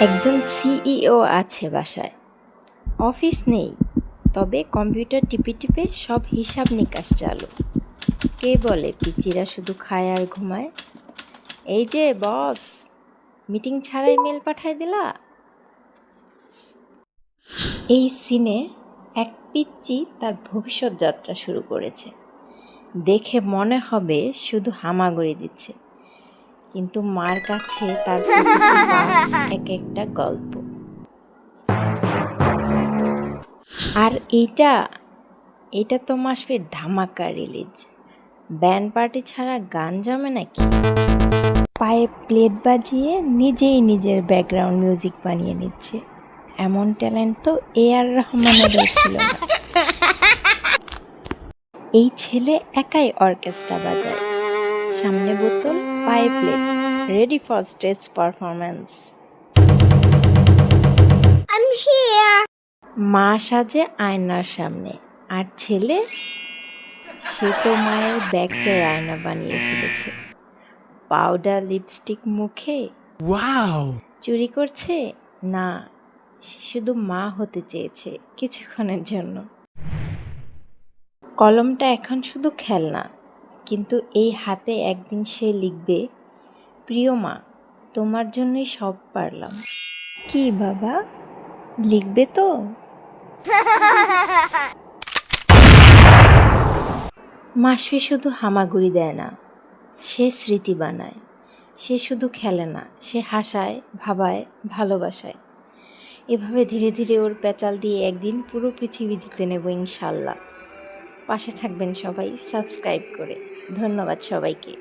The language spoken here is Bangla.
একজন সিইও আছে বাসায়, অফিস নেই, তবে কম্পিউটার টিপে টিপে সব হিসাব নিকাশ চালু। কে বলে পিচিরা শুধু খায় আর ঘুমায়? এই যে বস, মিটিং ছাড়াই মেল পাঠায় দিলা। এই সিনে এক পিচ্চি তার ভবিষ্যৎ যাত্রা শুরু করেছে। দেখে মনে হবে শুধু হামাগুড়ি দিচ্ছে, কিন্তু মার কাছে তার প্রতিটি পা এক একটা গল্প। আর এইটা তো মাসফির ধামাকা রিলিজ। ব্যান্ড পার্টি ছাড়া গান জমে নাকি? পায়ে প্লেট বাজিয়ে নিজেই নিজের ব্যাকগ্রাউন্ড মিউজিক বানিয়ে নিচ্ছে। এমন ট্যালেন্ট তো আর রহমানেরও ছিল না। এই ছেলে একাই অর্কেস্ট্রা বাজায়, সামনে বোতল, পায়ে plate, ready for stage performance. মা সাজে আয়নার সামনে, আর ছেলে, সে তো মায়ের ব্যাগটাই আয়না বানিয়ে ফেলেছে। পাউডার লিপস্টিক মুখে। ওয়াও! চুরি করছে না, সে শুধু মা হতে চেয়েছে কিছুক্ষণের জন্য। কলমটা এখন শুধু খেলনা, কিন্তু এই হাতে একদিন সে লিখবে, প্রিয় মা, তোমার জন্যই সব পারলাম। কি বাবা, লিখবে তো? মাসফি শুধু হামাগুড়ি দেয় না, সে স্মৃতি বানায়। সে শুধু খেলে না, সে হাসায়, ভাবায়, ভালোবাসায়। এভাবে ধীরে ধীরে ওর পেঁচাল দিয়ে একদিন পুরো পৃথিবী জিতে নেব ইনশাল্লাহ। পাশে থাকবেন সবাই সাবস্ক্রাইব করে। ধন্যবাদ সবাইকে।